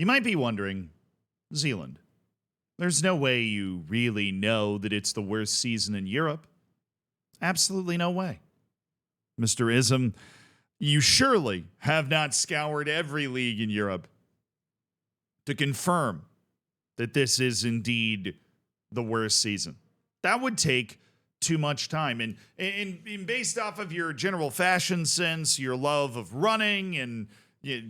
You might be wondering, Zealand, there's no way you really know that it's the worst season in Europe. Absolutely no way. Mr. Ism, you surely have not scoured every league in Europe to confirm that this is indeed the worst season. That would take too much time. And based off of your general fashion sense, your love of running and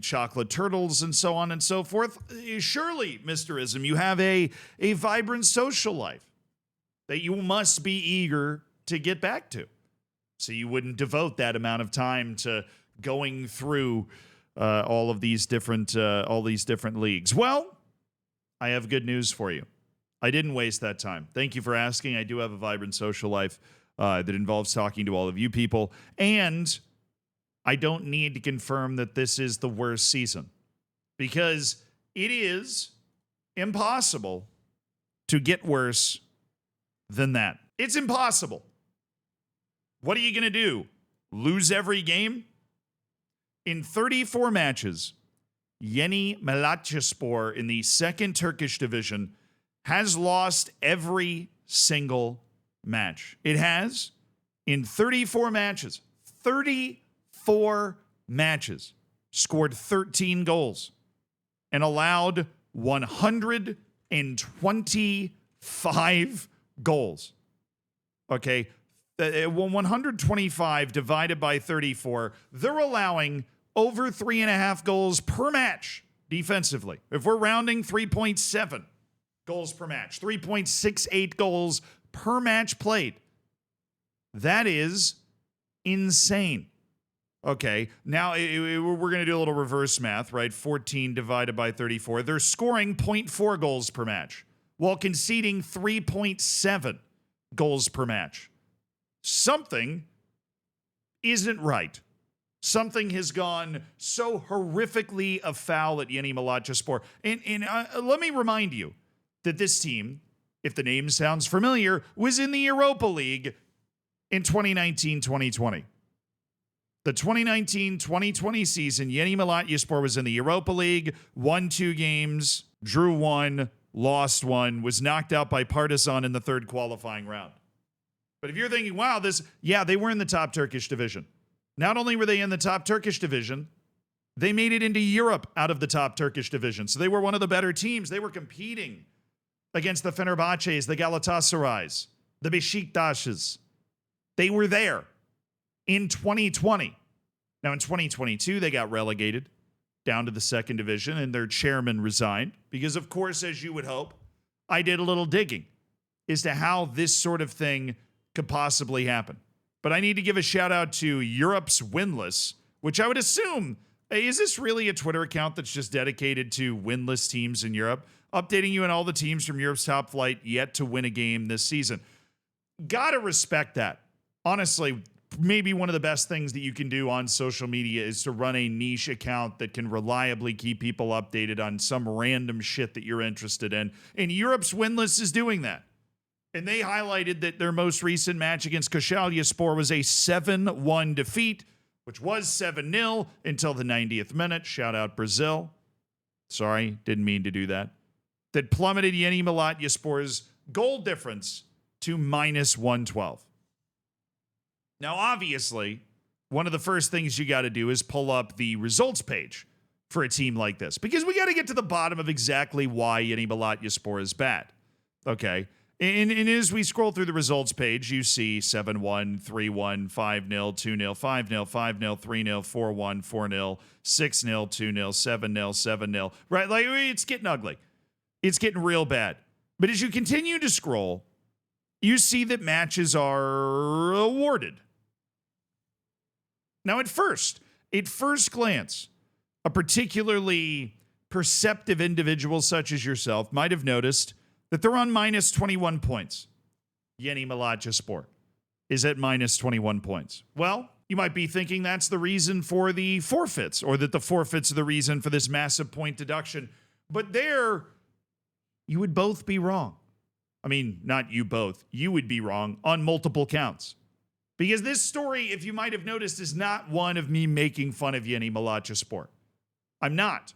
chocolate turtles and so on and so forth, surely, Mr. Ism, you have a vibrant social life that you must be eager to get back to. So you wouldn't devote that amount of time to going through all these different leagues. Well, I have good news for you. I didn't waste that time. Thank you for asking. I do have a vibrant social life that involves talking to all of you people, and I don't need to confirm that this is the worst season, because it is impossible to get worse than that. It's impossible. What are you going to do? Lose every game? In 34 matches, Yeni Malatyaspor in the second Turkish division has lost every single match. It has, in 34 matches, scored 13 goals and allowed 125 goals. Okay, 125 divided by 34, they're allowing over 3.5 goals per match defensively. If we're rounding, 3.7 goals per match, 3.68 goals per match played. That is insane. Okay, now we're going to do a little reverse math, right? 14 divided by 34. They're scoring 0.4 goals per match while conceding 3.7 goals per match. Something isn't right. Something has gone so horrifically afoul at Yeni Malatyaspor. And let me remind you that this team, if the name sounds familiar, was in the Europa League in 2019-2020. The 2019-2020 season, Yeni Malatyaspor was in the Europa League, won 2 games, drew 1, lost 1, was knocked out by Partizan in the third qualifying round. But if you're thinking, wow, they were in the top Turkish division. Not only were they in the top Turkish division, they made it into Europe out of the top Turkish division. So they were one of the better teams. They were competing against the Fenerbahçes, the Galatasarays, the Beşiktaşes. They were there in 2020. Now in 2022, they got relegated down to the second division and their chairman resigned because, of course, as you would hope, I did a little digging as to how this sort of thing could possibly happen. But I need to give a shout out to Europe's Winless, which I would assume, is this really a Twitter account that's just dedicated to winless teams in Europe? Updating you on all the teams from Europe's top flight yet to win a game this season. Gotta respect that. Honestly, maybe one of the best things that you can do on social media is to run a niche account that can reliably keep people updated on some random shit that you're interested in. And Europe's Winless is doing that. And they highlighted that their most recent match against Kayserispor was a 7-1 defeat, which was 7-0 until the 90th minute. Shout out Brazil. Sorry, didn't mean to do that. That plummeted Yeni Malatyaspor's goal difference to minus 112. Now, obviously, one of the first things you got to do is pull up the results page for a team like this, because we got to get to the bottom of exactly why Yeni Malatyaspor is bad. Okay? And as we scroll through the results page, you see 7-1, 3-1, 5-0, 2-0, 5-0, 5-0, 3-0, 4-1, 4-0, 6-0, 2-0, 7-0, 7-0. Right? Like, it's getting ugly. It's getting real bad. But as you continue to scroll, you see that matches are awarded. Now, at first glance, a particularly perceptive individual such as yourself might have noticed that they're on minus 21 points. Yeni Malatyaspor is at minus 21 points. Well, you might be thinking that's the reason for the forfeits, or that the forfeits are the reason for this massive point deduction. But there, you would both be wrong. I mean, not you both. You would be wrong on multiple counts. Because this story, if you might have noticed, is not one of me making fun of Yeni Malatyaspor. I'm not.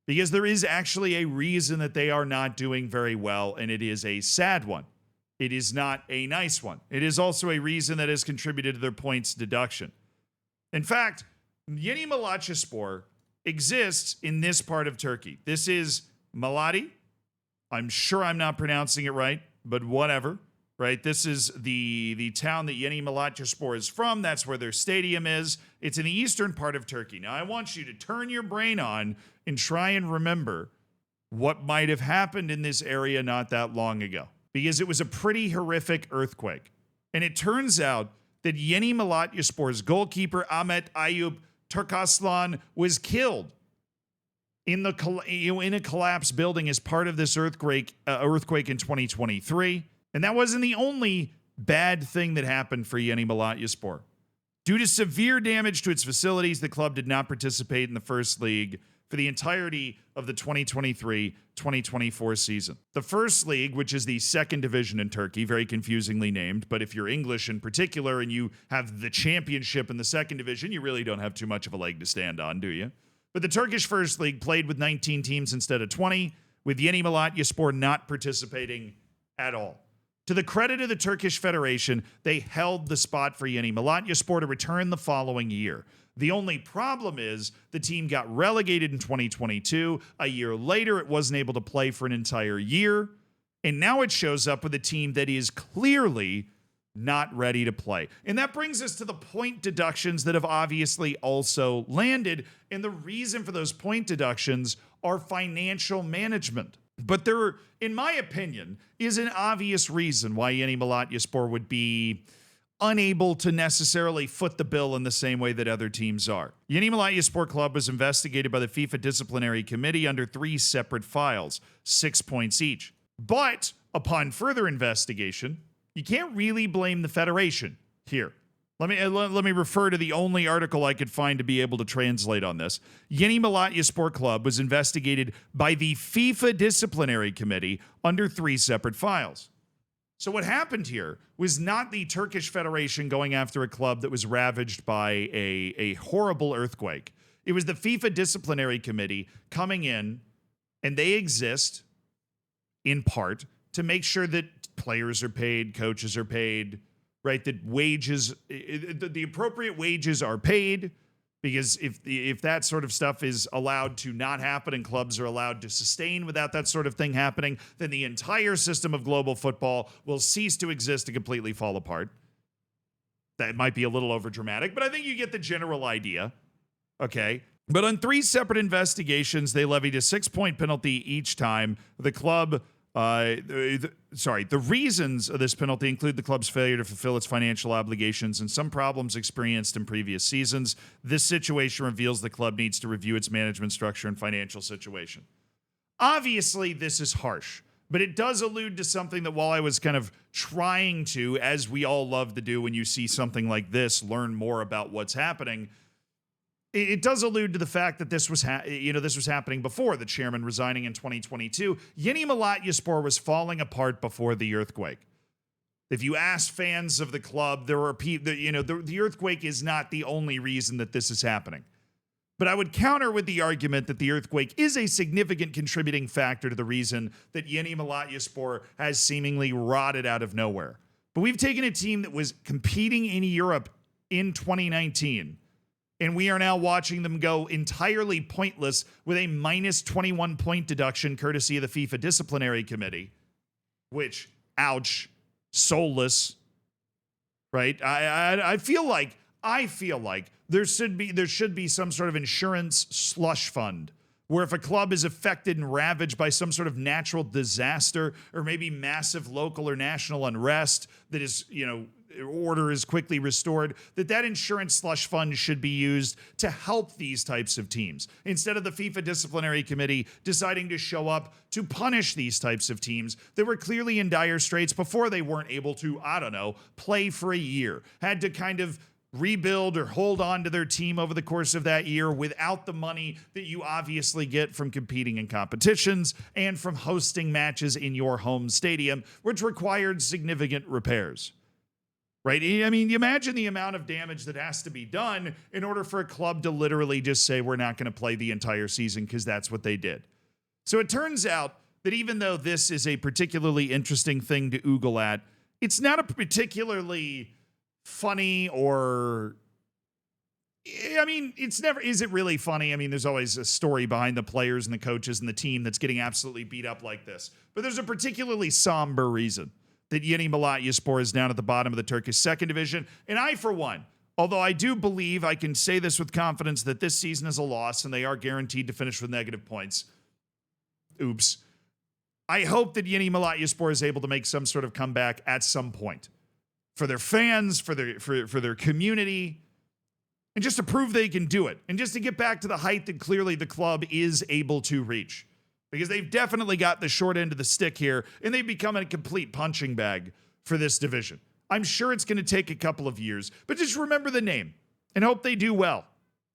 because there is actually a reason that they are not doing very well, and it is a sad one. It is not a nice one. It is also a reason that has contributed to their points deduction. In fact, Yeni Malatyaspor exists in this part of Turkey. This is Malatya. I'm sure I'm not pronouncing it right, but whatever, right? This is the town that Yeni Malatyaspor is from. That's where their stadium is. It's in the eastern part of Turkey. Now, I want you to turn your brain on and try and remember what might have happened in this area not that long ago, because it was a pretty horrific earthquake. And it turns out that Yeni Malatyaspor's goalkeeper, Ahmet Ayup Turkaslan, was killed in a collapsed building as part of this earthquake in 2023. And that wasn't the only bad thing that happened for Yeni Malatyaspor. Due to severe damage to its facilities, the club did not participate in the First League for the entirety of the 2023-2024 season. The First League, which is the second division in Turkey, very confusingly named, but if you're English in particular and you have the championship in the second division, you really don't have too much of a leg to stand on, do you? But the Turkish First League played with 19 teams instead of 20, with Yeni Malatyaspor not participating at all. To the credit of the Turkish Federation, they held the spot for Yeni Malatyaspor to return the following year. The only problem is the team got relegated in 2022. A year later, it wasn't able to play for an entire year. And now it shows up with a team that is clearly not ready to play. And that brings us to the point deductions that have obviously also landed. And the reason for those point deductions are financial management. But there, in my opinion, is an obvious reason why Yeni Malatyaspor would be unable to necessarily foot the bill in the same way that other teams are. Yeni Malatyaspor Club was investigated by the FIFA Disciplinary Committee under 3 separate files, 6 points each. But upon further investigation, you can't really blame the federation here. Let me refer to the only article I could find to be able to translate on this. Yeni Malatyaspor Club was investigated by the FIFA Disciplinary Committee under 3 separate files. So what happened here was not the Turkish Federation going after a club that was ravaged by a horrible earthquake. It was the FIFA Disciplinary Committee coming in, and they exist in part to make sure that players are paid, coaches are paid, right? That wages, the appropriate wages are paid, because if that sort of stuff is allowed to not happen and clubs are allowed to sustain without that sort of thing happening, then the entire system of global football will cease to exist and completely fall apart. That might be a little overdramatic, but I think you get the general idea. Okay. But on 3 separate investigations, they levied a 6-point penalty each time. The club the reasons of this penalty include the club's failure to fulfill its financial obligations and some problems experienced in previous seasons. This situation reveals the club needs to review its management structure and financial situation. Obviously, this is harsh, but it does allude to something that while I was kind of trying to, as we all love to do when you see something like this, learn more about what's happening, it does allude to the fact that this was happening before the chairman resigning in 2022. Yeni Malatyaspor was falling apart before the earthquake. If you ask fans of the club, the earthquake is not the only reason that this is happening. But I would counter with the argument that the earthquake is a significant contributing factor to the reason that Yeni Malatyaspor has seemingly rotted out of nowhere. But we've taken a team that was competing in Europe in 2019, and we are now watching them go entirely pointless with a minus 21 point deduction courtesy of the FIFA Disciplinary Committee, which, ouch, soulless, right? I feel like there should be some sort of insurance slush fund where if a club is affected and ravaged by some sort of natural disaster or maybe massive local or national unrest that is, order is quickly restored, that insurance slush fund should be used to help these types of teams, instead of the FIFA Disciplinary Committee deciding to show up to punish these types of teams that were clearly in dire straits before they weren't able to, play for a year, had to kind of rebuild or hold on to their team over the course of that year without the money that you obviously get from competing in competitions and from hosting matches in your home stadium, which required significant repairs. right? I mean, you imagine the amount of damage that has to be done in order for a club to literally just say, we're not going to play the entire season, because that's what they did. So it turns out that even though this is a particularly interesting thing to oogle at, it's not a particularly funny or, I mean, it's never, is it really funny? I mean, there's always a story behind the players and the coaches and the team that's getting absolutely beat up like this. But there's a particularly somber reason that Yeni Malatyaspor is down at the bottom of the Turkish second division. And I, for one, although I do believe I can say this with confidence that this season is a loss and they are guaranteed to finish with negative points. Oops. I hope that Yeni Malatyaspor is able to make some sort of comeback at some point for their fans, for their community, and just to prove they can do it, and just to get back to the height that clearly the club is able to reach. Because they've definitely got the short end of the stick here, and they've become a complete punching bag for this division. I'm sure it's going to take a couple of years, but just remember the name and hope they do well.